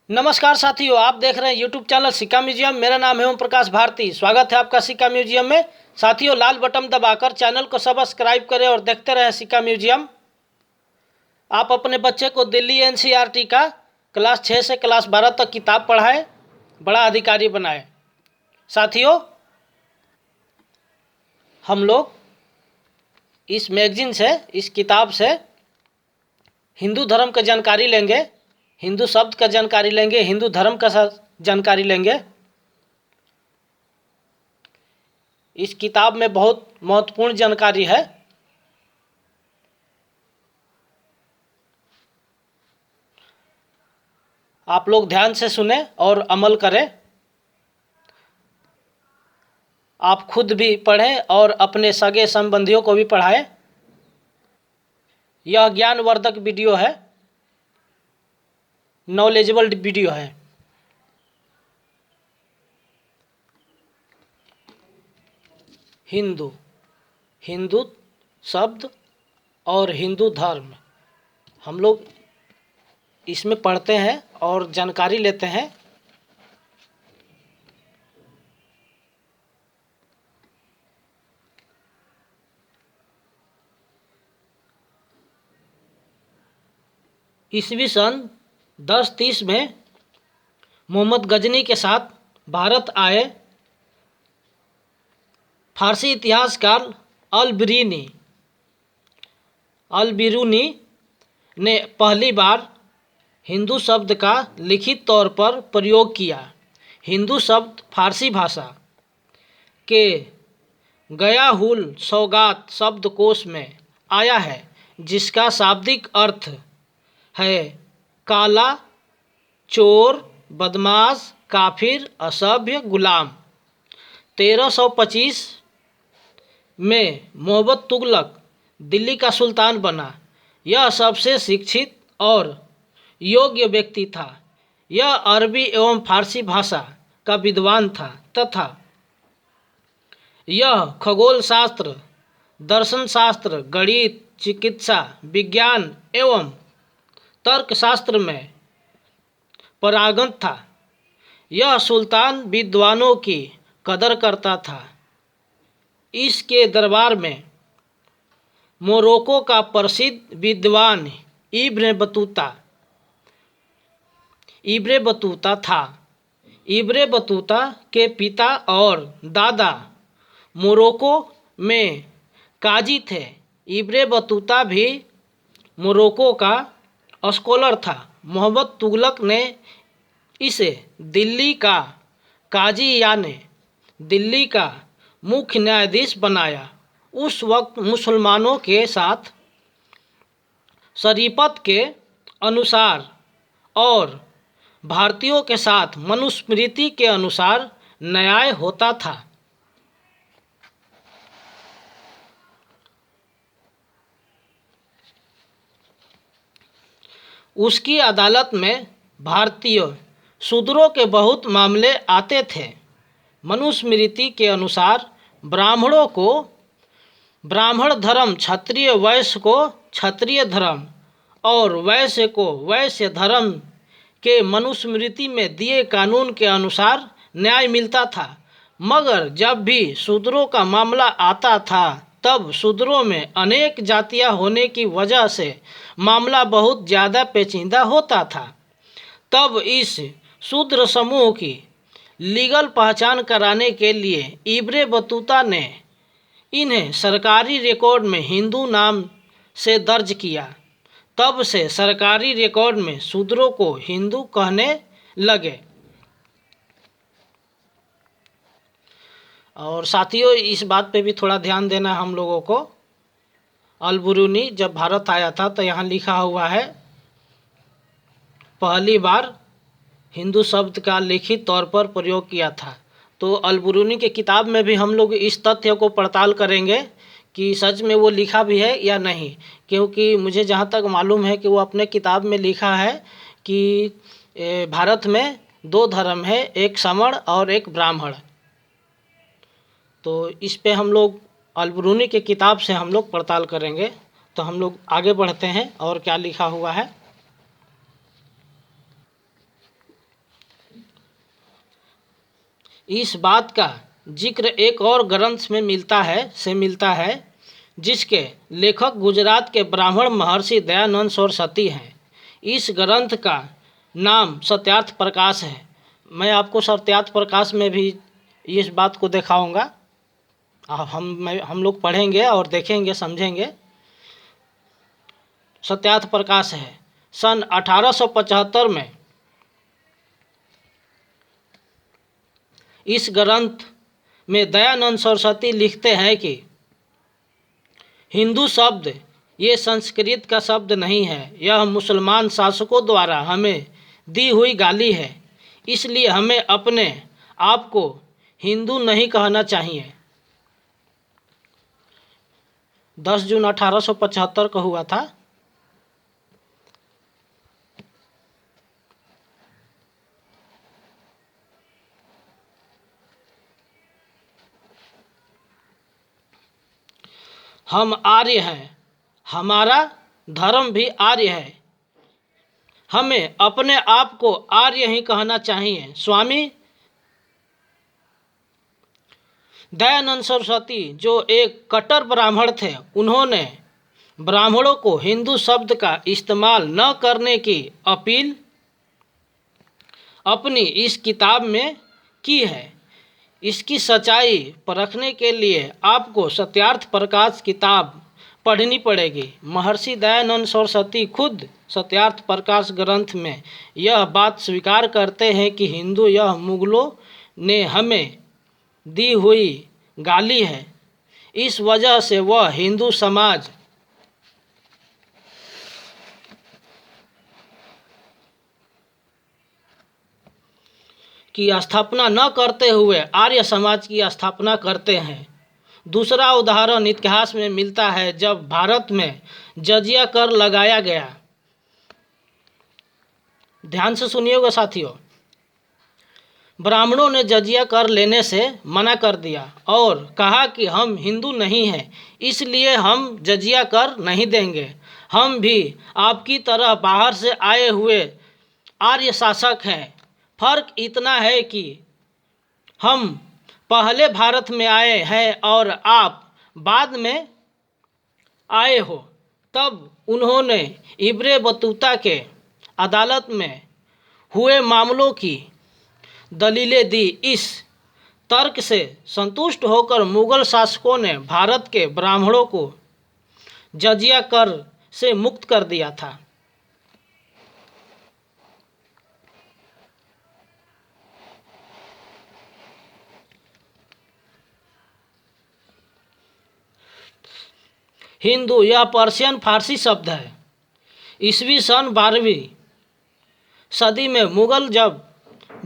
नमस्कार साथियों, आप देख रहे हैं यूट्यूब चैनल सिक्का म्यूजियम। मेरा नाम है ओम प्रकाश भारती। स्वागत है आपका सिक्का म्यूजियम में। साथियों, लाल बटन दबाकर चैनल को सब्सक्राइब करें और देखते रहें सिक्का म्यूजियम। आप अपने बच्चे को दिल्ली एनसीईआरटी का क्लास 6 से क्लास 12 तक किताब पढ़ाएं, बड़ा अधिकारी बनाएं। साथियों, हम लोग इस मैगजीन से, इस किताब से हिंदू धर्म की जानकारी लेंगे, हिंदू शब्द का जानकारी लेंगे, हिंदू धर्म का जानकारी लेंगे। इस किताब में बहुत महत्वपूर्ण जानकारी है। आप लोग ध्यान से सुने और अमल करें। आप खुद भी पढ़ें और अपने सगे संबंधियों को भी पढ़ाएं। यह ज्ञानवर्धक वीडियो है, नॉलेजेबल वीडियो है। हिंदू, हिंदू शब्द और हिंदू धर्म हम लोग इसमें पढ़ते हैं और जानकारी लेते हैं। ईस्वी सन 1030 में मोहम्मद गजनी के साथ भारत आए फारसी इतिहासकार अल बिरूनी ने पहली बार हिंदू शब्द का लिखित तौर पर प्रयोग किया। हिंदू शब्द फारसी भाषा के गयाहुल सौगात शब्दकोश में आया है, जिसका शाब्दिक अर्थ है काला, चोर, बदमाश, काफिर, असभ्य, गुलाम। 1325 में मोहम्मद तुगलक दिल्ली का सुल्तान बना। यह सबसे शिक्षित और योग्य व्यक्ति था। यह अरबी एवं फारसी भाषा का विद्वान था तथा यह खगोल शास्त्र, दर्शन शास्त्र, गणित, चिकित्सा विज्ञान एवं तर्कशास्त्र में पारंगत था। यह सुल्तान विद्वानों की कदर करता था। इसके दरबार में मोरक्को का प्रसिद्ध विद्वान इब्ने बतूता था। इब्ने बतूता के पिता और दादा मोरक्को में काजी थे। इब्ने बतूता भी मोरक्को का स्कॉलर था। मोहम्मद तुगलक ने इसे दिल्ली का काजी यानी दिल्ली का मुख्य न्यायाधीश बनाया। उस वक्त मुसलमानों के साथ शरीयत के अनुसार और भारतीयों के साथ मनुस्मृति के अनुसार न्याय होता था। उसकी अदालत में भारतीय शूद्रों के बहुत मामले आते थे। मनुस्मृति के अनुसार ब्राह्मणों को ब्राह्मण धर्म, क्षत्रिय वैश्य को क्षत्रिय धर्म और वैश्य को वैश्य धर्म के मनुस्मृति में दिए कानून के अनुसार न्याय मिलता था। मगर जब भी शूद्रों का मामला आता था, तब शूद्रों में अनेक जातियां होने की वजह से मामला बहुत ज़्यादा पेचीदा होता था। तब इस शूद्र समूह की लीगल पहचान कराने के लिए इब्ने बतूता ने इन्हें सरकारी रिकॉर्ड में हिंदू नाम से दर्ज किया। तब से सरकारी रिकॉर्ड में शूद्रों को हिंदू कहने लगे। और साथियों, इस बात पे भी थोड़ा ध्यान देना हम लोगों को। अल बिरूनी जब भारत आया था तो यहाँ लिखा हुआ है पहली बार हिंदू शब्द का लिखित तौर पर प्रयोग किया था। तो अल बिरूनी के किताब में भी हम लोग इस तथ्य को पड़ताल करेंगे कि सच में वो लिखा भी है या नहीं, क्योंकि मुझे जहाँ तक मालूम है कि वो अपने किताब में लिखा है कि भारत में दो धर्म है, एक समण और एक ब्राह्मण। तो इस पे हम लोग अल बिरूनी के किताब से हम लोग पड़ताल करेंगे। तो हम लोग आगे बढ़ते हैं और क्या लिखा हुआ है। इस बात का जिक्र एक और ग्रंथ में मिलता है जिसके लेखक गुजरात के ब्राह्मण महर्षि दयानंद सरस्वती हैं। इस ग्रंथ का नाम सत्यार्थ प्रकाश है। मैं आपको सत्यार्थ प्रकाश में भी इस बात को दिखाऊंगा। हम लोग पढ़ेंगे और देखेंगे, समझेंगे। सत्यार्थ प्रकाश है। सन 1875 में इस ग्रंथ में दयानंद सरस्वती लिखते हैं कि हिंदू शब्द ये संस्कृत का शब्द नहीं है, यह मुसलमान शासकों द्वारा हमें दी हुई गाली है, इसलिए हमें अपने आप को हिंदू नहीं कहना चाहिए। 10 जून 1875 को हुआ था। हम आर्य हैं, हमारा धर्म भी आर्य है, हमें अपने आप को आर्य ही कहना चाहिए। स्वामी दयानंद सरस्वती जो एक कट्टर ब्राह्मण थे, उन्होंने ब्राह्मणों को हिंदू शब्द का इस्तेमाल न करने की अपील अपनी इस किताब में की है। इसकी सच्चाई परखने के लिए आपको सत्यार्थ प्रकाश किताब पढ़नी पड़ेगी। महर्षि दयानंद सरस्वती खुद सत्यार्थ प्रकाश ग्रंथ में यह बात स्वीकार करते हैं कि हिंदू यह मुगलों ने हमें दी हुई गाली है। इस वजह से वह हिंदू समाज की स्थापना न करते हुए आर्य समाज की स्थापना करते हैं। दूसरा उदाहरण इतिहास में मिलता है, जब भारत में जजिया कर लगाया गया। ध्यान से सुनिएगा साथियों। ब्राह्मणों ने जजिया कर लेने से मना कर दिया और कहा कि हम हिंदू नहीं हैं, इसलिए हम जजिया कर नहीं देंगे। हम भी आपकी तरह बाहर से आए हुए आर्य शासक हैं। फर्क इतना है कि हम पहले भारत में आए हैं और आप बाद में आए हो। तब उन्होंने इब्रे बतूता के अदालत में हुए मामलों की दलीलें दी। इस तर्क से संतुष्ट होकर मुगल शासकों ने भारत के ब्राह्मणों को जजिया कर से मुक्त कर दिया था। हिंदू यह पर्शियन फारसी शब्द है। ईस्वी सन 12वीं सदी में मुगल जब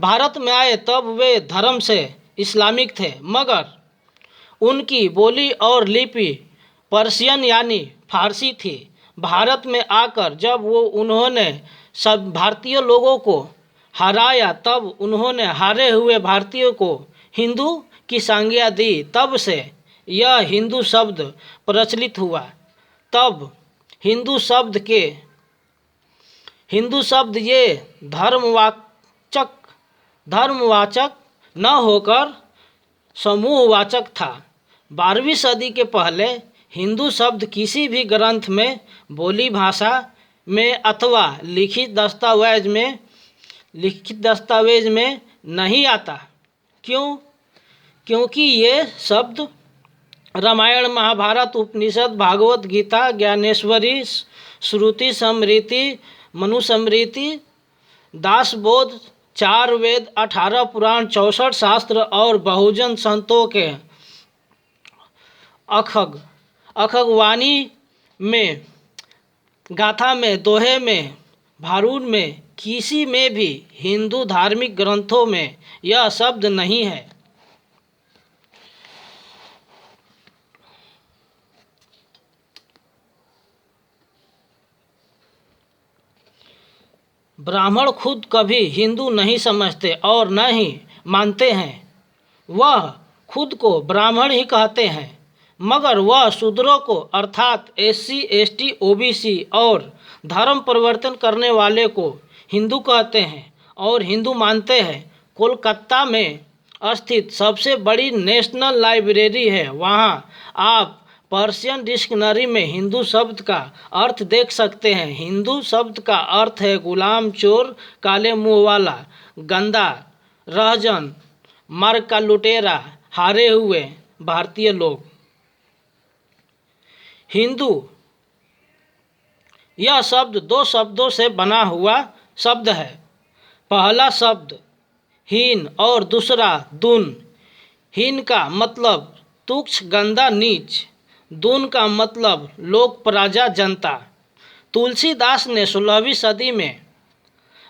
भारत में आए तब वे धर्म से इस्लामिक थे, मगर उनकी बोली और लिपि पर्शियन यानी फारसी थी। भारत में आकर जब उन्होंने सब भारतीय लोगों को हराया, तब उन्होंने हारे हुए भारतीयों को हिंदू की संज्ञा दी। तब से यह हिंदू शब्द प्रचलित हुआ। तब हिंदू शब्द ये धर्मवाचक न होकर समूहवाचक था। 12वीं सदी के पहले हिंदू शब्द किसी भी ग्रंथ में, बोली भाषा में अथवा लिखित दस्तावेज में नहीं आता। क्योंकि ये शब्द रामायण, महाभारत, उपनिषद, भागवत गीता, ज्ञानेश्वरी, श्रुति स्मृति, मनुस्मृति, दासबोध, 4 वेद, 18 पुराण, 64 शास्त्र और बहुजन संतों के अखगवाणी में, गाथा में, दोहे में, भारूड में, किसी में भी हिंदू धार्मिक ग्रंथों में यह शब्द नहीं है। ब्राह्मण खुद कभी हिंदू नहीं समझते और न ही मानते हैं। वह खुद को ब्राह्मण ही कहते हैं, मगर वह शूद्रों को अर्थात SC, ST, OBC और धर्म परिवर्तन करने वाले को हिंदू कहते हैं और हिंदू मानते हैं। कोलकाता में स्थित सबसे बड़ी नेशनल लाइब्रेरी है। वहाँ आप पर्शियन डिक्शनरी में हिंदू शब्द का अर्थ देख सकते हैं। हिंदू शब्द का अर्थ है गुलाम, चोर, काले मुंह वाला, गंदा, रहजन, मर का लुटेरा, हारे हुए भारतीय लोग। हिंदू यह शब्द दो शब्दों से बना हुआ शब्द है। पहला शब्द हीन और दूसरा दून। हीन का मतलब तुच्छ, गंदा, नीच। दून का मतलब लोक, प्रजा, जनता। तुलसीदास ने 16वीं सदी में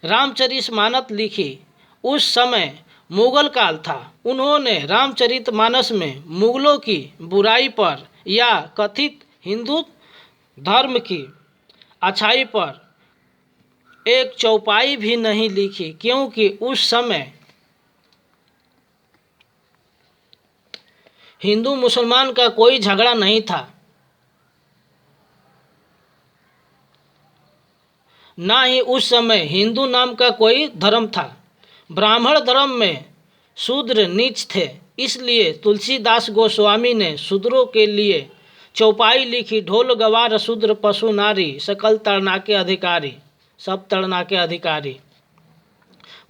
रामचरितमानस लिखी। उस समय मुगल काल था। उन्होंने रामचरितमानस में मुगलों की बुराई पर या कथित हिंदू धर्म की अच्छाई पर एक चौपाई भी नहीं लिखी, क्योंकि उस समय हिंदू मुसलमान का कोई झगड़ा नहीं था, ना ही उस समय हिंदू नाम का कोई धर्म था। ब्राह्मण धर्म में शूद्र नीच थे, इसलिए तुलसीदास गोस्वामी ने शूद्रों के लिए चौपाई लिखी। ढोल गवार शूद्र पशु नारी, सकल तड़ना के अधिकारी, सब तड़ना के अधिकारी।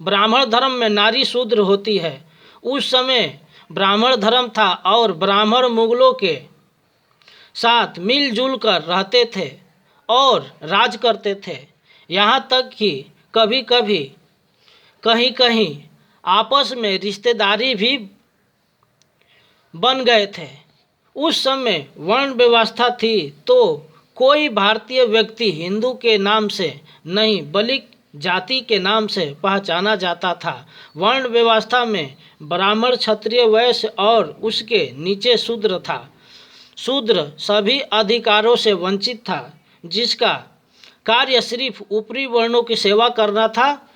ब्राह्मण धर्म में नारी शूद्र होती है। उस समय ब्राह्मण धर्म था और ब्राह्मण मुगलों के साथ मिलजुल कर रहते थे और राज करते थे। यहाँ तक कि कभी कभी कहीं कहीं आपस में रिश्तेदारी भी बन गए थे। उस समय वर्ण व्यवस्था थी, तो कोई भारतीय व्यक्ति हिंदू के नाम से नहीं बल्कि जाति के नाम से पहचाना जाता था। वर्ण व्यवस्था में ब्राह्मण, क्षत्रिय, वैश्य और उसके नीचे शूद्र था। शूद्र सभी अधिकारों से वंचित था, जिसका कार्य सिर्फ ऊपरी वर्णों की सेवा करना था,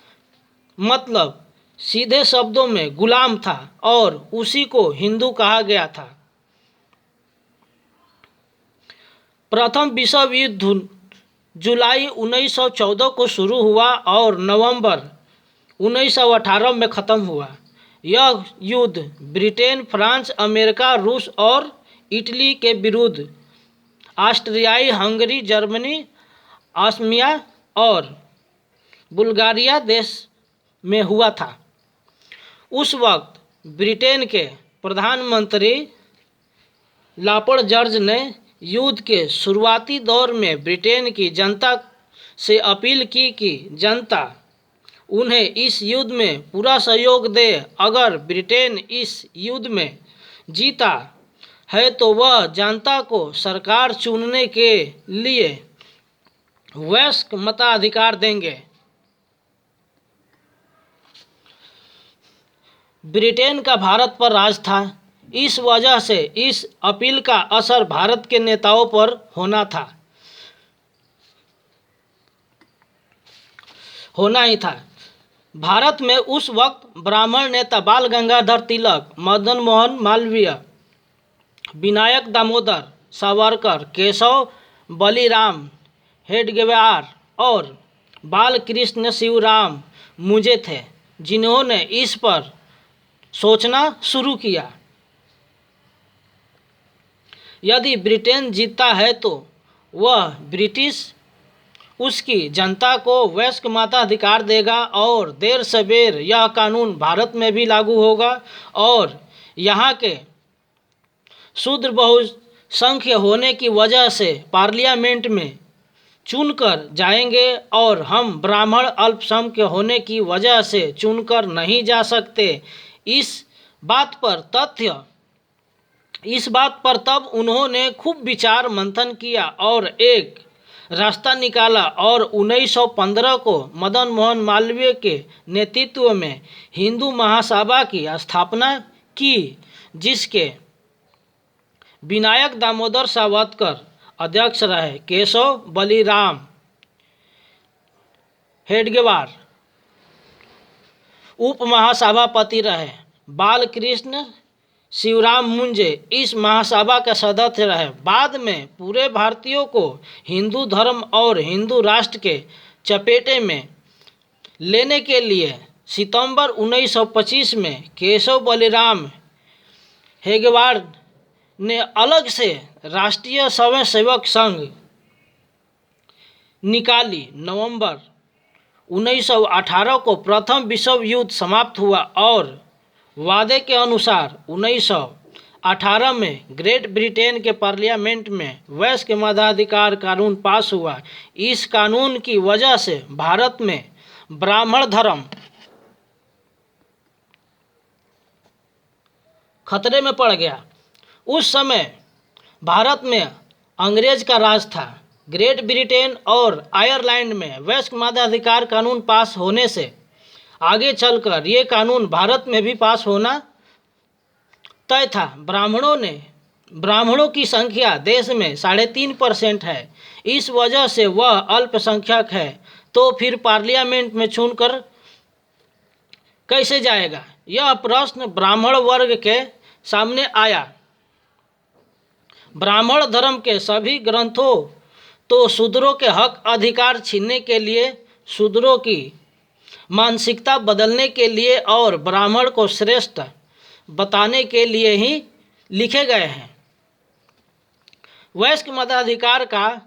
मतलब सीधे शब्दों में गुलाम था, और उसी को हिंदू कहा गया था। प्रथम विश्व युद्ध जुलाई 1914 को शुरू हुआ और नवंबर 1918 में ख़त्म हुआ। यह युद्ध ब्रिटेन, फ्रांस, अमेरिका, रूस और इटली के विरुद्ध ऑस्ट्रियाई हंगरी, जर्मनी, ऑस्ट्रिया और बुल्गारिया देश में हुआ था। उस वक्त ब्रिटेन के प्रधानमंत्री लॉर्ड जॉर्ज ने युद्ध के शुरुआती दौर में ब्रिटेन की जनता से अपील की कि जनता उन्हें इस युद्ध में पूरा सहयोग दे। अगर ब्रिटेन इस युद्ध में जीता है तो वह जनता को सरकार चुनने के लिए वयस्क मताधिकार देंगे। ब्रिटेन का भारत पर राज था, इस वजह से इस अपील का असर भारत के नेताओं पर होना ही था। भारत में उस वक्त ब्राह्मण नेता बाल गंगाधर तिलक, मदन मोहन मालवीय, विनायक दामोदर सावरकर, केशव बलिराम हेडगेवार और बाल कृष्ण शिवराम मुझे थे, जिन्होंने इस पर सोचना शुरू किया। यदि ब्रिटेन जीतता है तो वह ब्रिटिश उसकी जनता को वयस्क मताधिकार देगा और देर सवेर यह कानून भारत में भी लागू होगा और यहाँ के शूद्र बहुसंख्य होने की वजह से पार्लियामेंट में चुनकर जाएंगे और हम ब्राह्मण अल्पसंख्य होने की वजह से चुनकर नहीं जा सकते। इस बात पर तब उन्होंने खूब विचार मंथन किया और एक रास्ता निकाला और 1915 को मदन मोहन मालवीय के नेतृत्व में हिंदू महासभा की स्थापना की, जिसके विनायक दामोदर सावरकर अध्यक्ष रहे। केशव बलिराम हेडगेवार उप महासभापति रहे। बाल कृष्ण शिवराम मुंजे इस महासभा के सदस्य रहे। बाद में पूरे भारतीयों को हिंदू धर्म और हिंदू राष्ट्र के चपेटे में लेने के लिए सितंबर 1925 में केशव बलिराम हेगवार ने अलग से राष्ट्रीय स्वयंसेवक संघ निकाली। नवंबर 1918 को प्रथम विश्व युद्ध समाप्त हुआ और वादे के अनुसार 1918 में ग्रेट ब्रिटेन के पार्लियामेंट में वयस्क मताधिकार कानून पास हुआ। इस कानून की वजह से भारत में ब्राह्मण धर्म खतरे में पड़ गया। उस समय भारत में अंग्रेज का राज था। ग्रेट ब्रिटेन और आयरलैंड में वयस्क मताधिकार कानून पास होने से आगे चलकर ये कानून भारत में भी पास होना तय था। ब्राह्मणों की संख्या देश में 3.5% है। इस वजह से वह अल्पसंख्यक है, तो फिर पार्लियामेंट में चुनकर कैसे जाएगा? यह प्रश्न ब्राह्मण वर्ग के सामने आया। ब्राह्मण धर्म के सभी ग्रंथों तो शूद्रों के हक अधिकार छीनने के लिए, शूद्रों की मानसिकता बदलने के लिए और ब्राह्मण को श्रेष्ठ बताने के लिए ही लिखे गए हैं। वयस्क मताधिकार का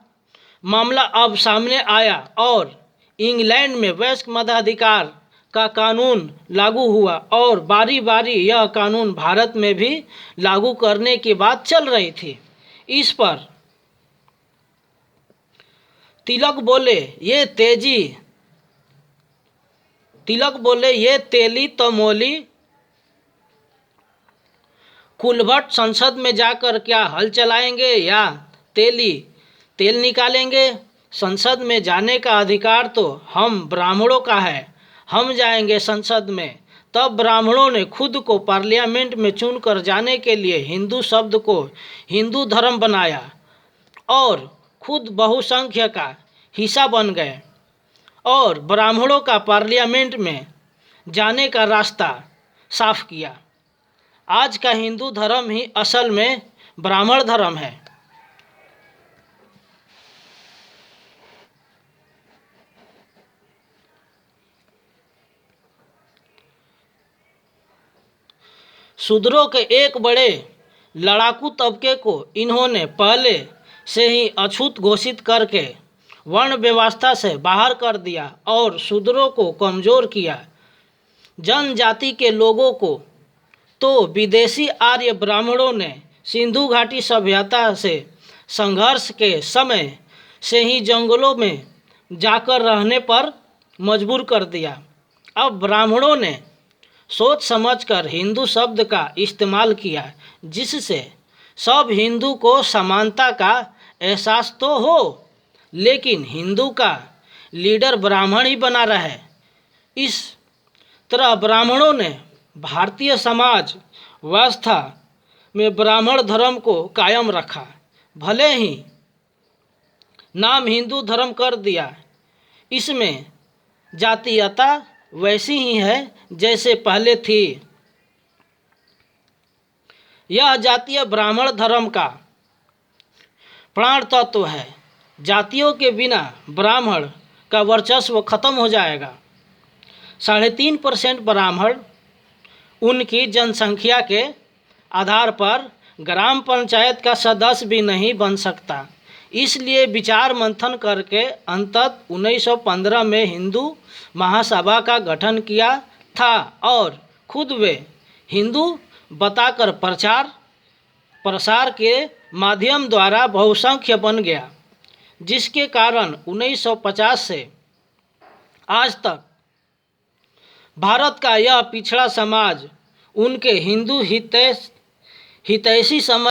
मामला अब सामने आया और इंग्लैंड में वयस्क मताधिकार का कानून लागू हुआ और बारी बारी यह कानून भारत में भी लागू करने की बात चल रही थी। इस पर तिलक बोले ये तेली तमोली कुलभट संसद में जाकर क्या हल चलाएंगे या तेल निकालेंगे? संसद में जाने का अधिकार तो हम ब्राह्मणों का है, हम जाएंगे संसद में। तब ब्राह्मणों ने खुद को पार्लियामेंट में चुनकर जाने के लिए हिंदू शब्द को हिंदू धर्म बनाया और खुद बहुसंख्य का हिस्सा बन गए और ब्राह्मणों का पार्लियामेंट में जाने का रास्ता साफ किया। आज का हिंदू धर्म ही असल में ब्राह्मण धर्म है। शूद्रों के एक बड़े लड़ाकू तबके को इन्होंने पहले से ही अछूत घोषित करके वर्ण व्यवस्था से बाहर कर दिया और शूद्रों को कमज़ोर किया। जनजाति के लोगों को तो विदेशी आर्य ब्राह्मणों ने सिंधु घाटी सभ्यता से संघर्ष के समय से ही जंगलों में जाकर रहने पर मजबूर कर दिया। अब ब्राह्मणों ने सोच समझकर हिंदू शब्द का इस्तेमाल किया, जिससे सब हिंदू को समानता का एहसास तो हो, लेकिन हिंदू का लीडर ब्राह्मण ही बना रहे। इस तरह ब्राह्मणों ने भारतीय समाज व्यवस्था में ब्राह्मण धर्म को कायम रखा। भले ही नाम हिंदू धर्म कर दिया, इसमें जातीयता वैसी ही है जैसे पहले थी। यह जातीय ब्राह्मण धर्म का प्राण तत्व है। जातियों के बिना ब्राह्मण का वर्चस्व खत्म हो जाएगा। 3.5% ब्राह्मण उनकी जनसंख्या के आधार पर ग्राम पंचायत का सदस्य भी नहीं बन सकता। इसलिए विचार मंथन करके अंततः 1915 में हिंदू महासभा का गठन किया था और खुद वे हिंदू बताकर प्रचार प्रसार के माध्यम द्वारा बहुसंख्य बन गया, जिसके कारण 1950 से आज तक भारत का यह पिछड़ा समाज उनके हिंदू हितैषी समझ